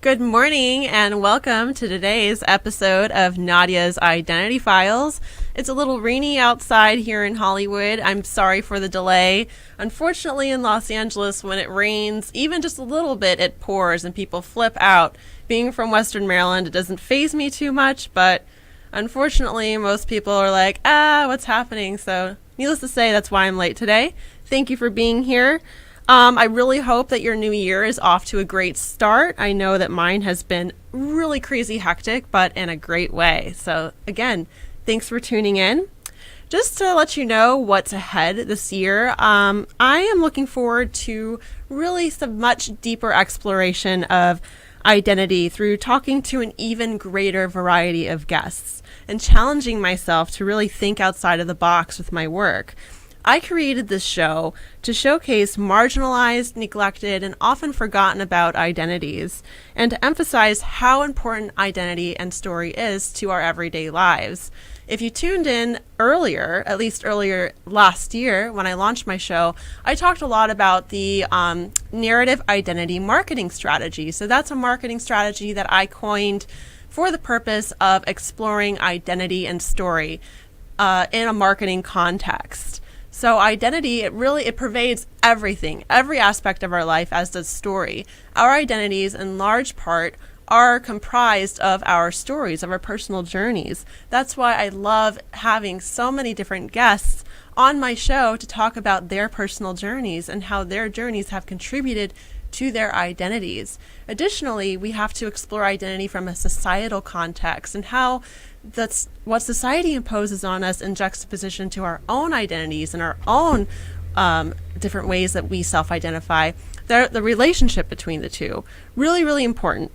Good morning and welcome to today's episode of Nadya's Identity Files. It's a little rainy outside here in Hollywood. I'm sorry for the delay. Unfortunately, in Los Angeles, when it rains, even just a little bit, it pours and people flip out. Being from Western Maryland, it doesn't faze me too much, but unfortunately, most people are like, what's happening? So needless to say, that's why I'm late today. Thank you for being here. I really hope that your new year is off to a great start. I know that mine has been really crazy hectic, but in a great way. So again, thanks for tuning in. Just to let you know what's ahead this year, I am looking forward to really some much deeper exploration of identity through talking to an even greater variety of guests and challenging myself to really think outside of the box with my work. I created this show to showcase marginalized, neglected, and often forgotten about identities, and to emphasize how important identity and story is to our everyday lives. If you tuned in earlier, at least earlier last year when I launched my show, I talked a lot about the narrative identity marketing strategy. So that's a marketing strategy that I coined for the purpose of exploring identity and story in a marketing context. So identity, it pervades everything, every aspect of our life, as does story. Our identities, in large part, are comprised of our stories, of our personal journeys. That's why I love having so many different guests on my show to talk about their personal journeys and how their journeys have contributed to their identities. Additionally, we have to explore identity from a societal context and how that's what society imposes on us in juxtaposition to our own identities and our own different ways that we self-identify. The relationship between the two, really, really important.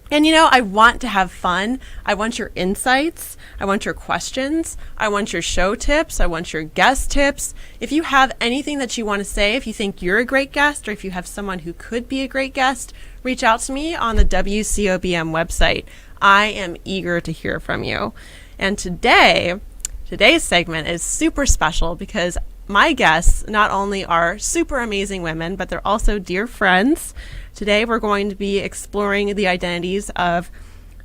And I want to have fun. I want your insights. I want your questions. I want your show tips. I want your guest tips. If you have anything that you want to say, if you think you're a great guest, or if you have someone who could be a great guest, reach out to me on the WCOBM website. I am eager to hear from you. And today's segment is super special because my guests not only are super amazing women, but they're also dear friends. Today we're going to be exploring the identities of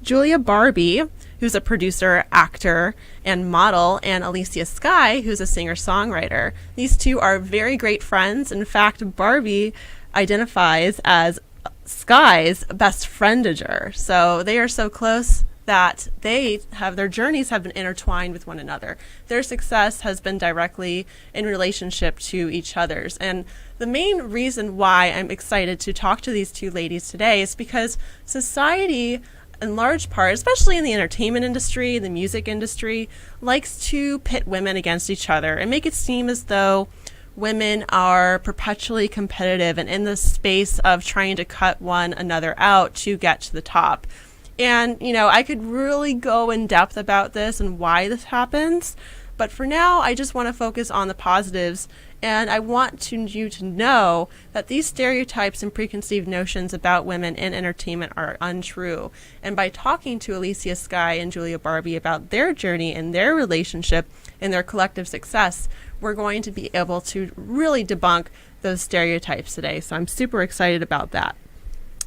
Julia Barbie, who's a producer, actor, and model, and Alicia Skye, who's a singer-songwriter. These two are very great friends. In fact, Barbie identifies as Skye's best friendager. So they are so close that their journeys have been intertwined with one another. Their success has been directly in relationship to each other's. And the main reason why I'm excited to talk to these two ladies today is because society, in large part, especially in the entertainment industry, the music industry, likes to pit women against each other and make it seem as though women are perpetually competitive and in the space of trying to cut one another out to get to the top. And, I could really go in depth about this and why this happens. But for now, I just want to focus on the positives. And I want you to know that these stereotypes and preconceived notions about women in entertainment are untrue. And by talking to Alicia Skye and Julia Barbie about their journey and their relationship and their collective success, we're going to be able to really debunk those stereotypes today. So I'm super excited about that.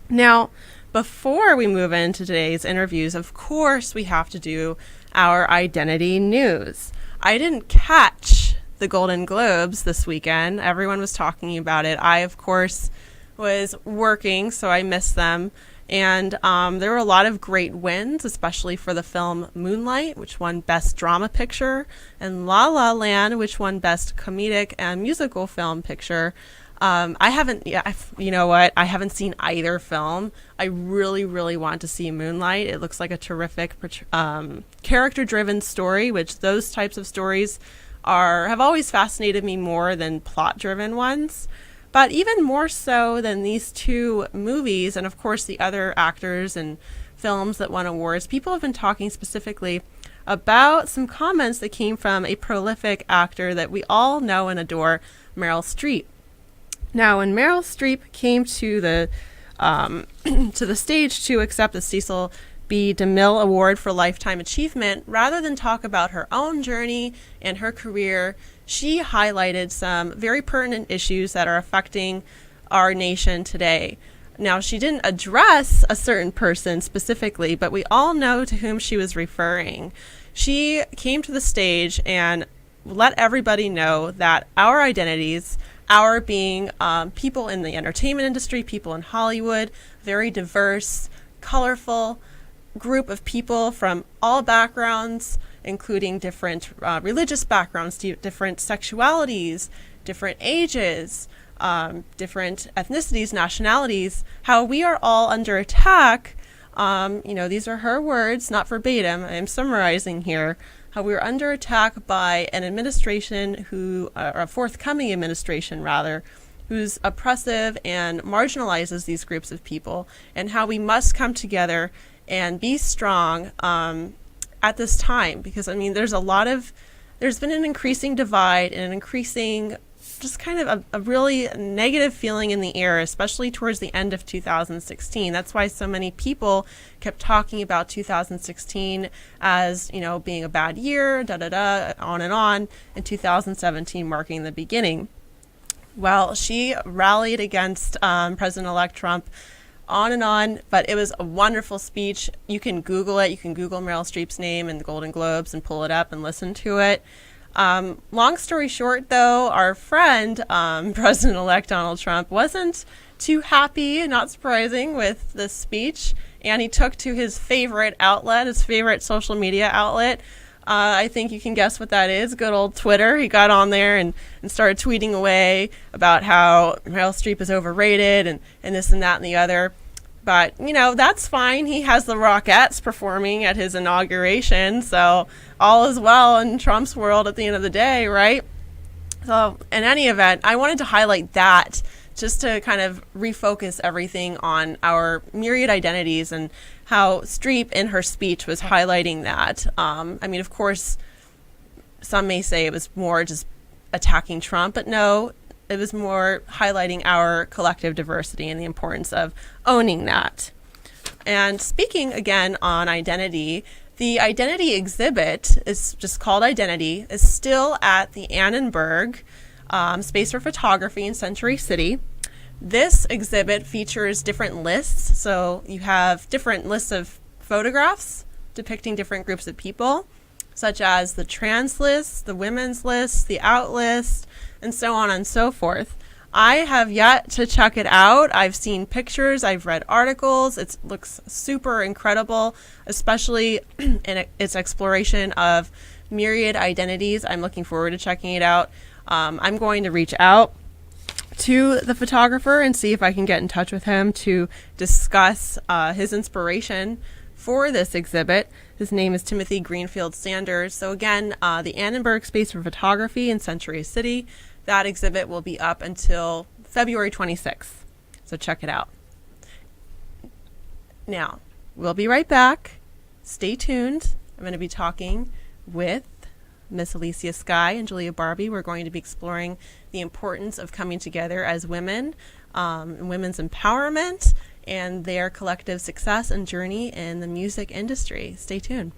Now, before we move into today's interviews, of course, we have to do our identity news. I didn't catch the Golden Globes this weekend. Everyone was talking about it. I, of course, was working, so I missed them. And there were a lot of great wins, especially for the film Moonlight, which won Best Drama Picture, and La La Land, which won Best Comedic and Musical Film Picture. I haven't seen either film. I really, really want to see Moonlight. It looks like a terrific character-driven story, which those types of stories have always fascinated me more than plot-driven ones. But even more so than these two movies, and of course the other actors and films that won awards, people have been talking specifically about some comments that came from a prolific actor that we all know and adore, Meryl Streep. Now, when Meryl Streep came to the stage to accept the Cecil B. DeMille Award for Lifetime Achievement, rather than talk about her own journey and her career, she highlighted some very pertinent issues that are affecting our nation today. Now, she didn't address a certain person specifically, but we all know to whom she was referring. She came to the stage and let everybody know that our identities, our being people in the entertainment industry, people in Hollywood, very diverse, colorful group of people from all backgrounds, including different religious backgrounds, different sexualities, different ages, different ethnicities, nationalities, how we are all under attack. These are her words, not verbatim. I'm summarizing here. How we are under attack by an administration or a forthcoming administration rather, who's oppressive and marginalizes these groups of people, and how we must come together and be strong at this time. Because, there's been an increasing divide and an increasing just kind of a really negative feeling in the air, especially towards the end of 2016. That's why so many people kept talking about 2016 as, being a bad year, on, and 2017 marking the beginning. Well, she rallied against President-elect Trump on, but it was a wonderful speech. You can Google it. You can Google Meryl Streep's name and the Golden Globes and pull it up and listen to it. Long story short, though, our friend, President-elect Donald Trump, wasn't too happy, not surprising, with this speech, and he took to his favorite outlet, his favorite social media outlet. I think you can guess what that is. Good old Twitter. He got on there and started tweeting away about how Meryl Streep is overrated and this and that and the other. But, that's fine. He has the Rockettes performing at his inauguration, so all is well in Trump's world at the end of the day, right? So, in any event, I wanted to highlight that just to kind of refocus everything on our myriad identities and how Streep in her speech was highlighting that. Of course, some may say it was more just attacking Trump, but no, it was more highlighting our collective diversity and the importance of owning that. And speaking again on identity, the identity exhibit is just called Identity, is still at the Annenberg Space for Photography in Century City. This exhibit features different lists. So you have different lists of photographs depicting different groups of people, such as the trans list, the women's list, the out list, and so on and so forth. I have yet to check it out. I've seen pictures, I've read articles. It looks super incredible, especially in its exploration of myriad identities. I'm looking forward to checking it out. I'm going to reach out to the photographer and see if I can get in touch with him to discuss his inspiration for this exhibit. His name is Timothy Greenfield Sanders. So again, the Annenberg Space for Photography in Century City. That exhibit will be up until February 26th. So check it out. Now, we'll be right back. Stay tuned. I'm going to be talking with Miss Alicia Skye and Julia Barbie. We're going to be exploring the importance of coming together as women, women's empowerment, and their collective success and journey in the music industry. Stay tuned.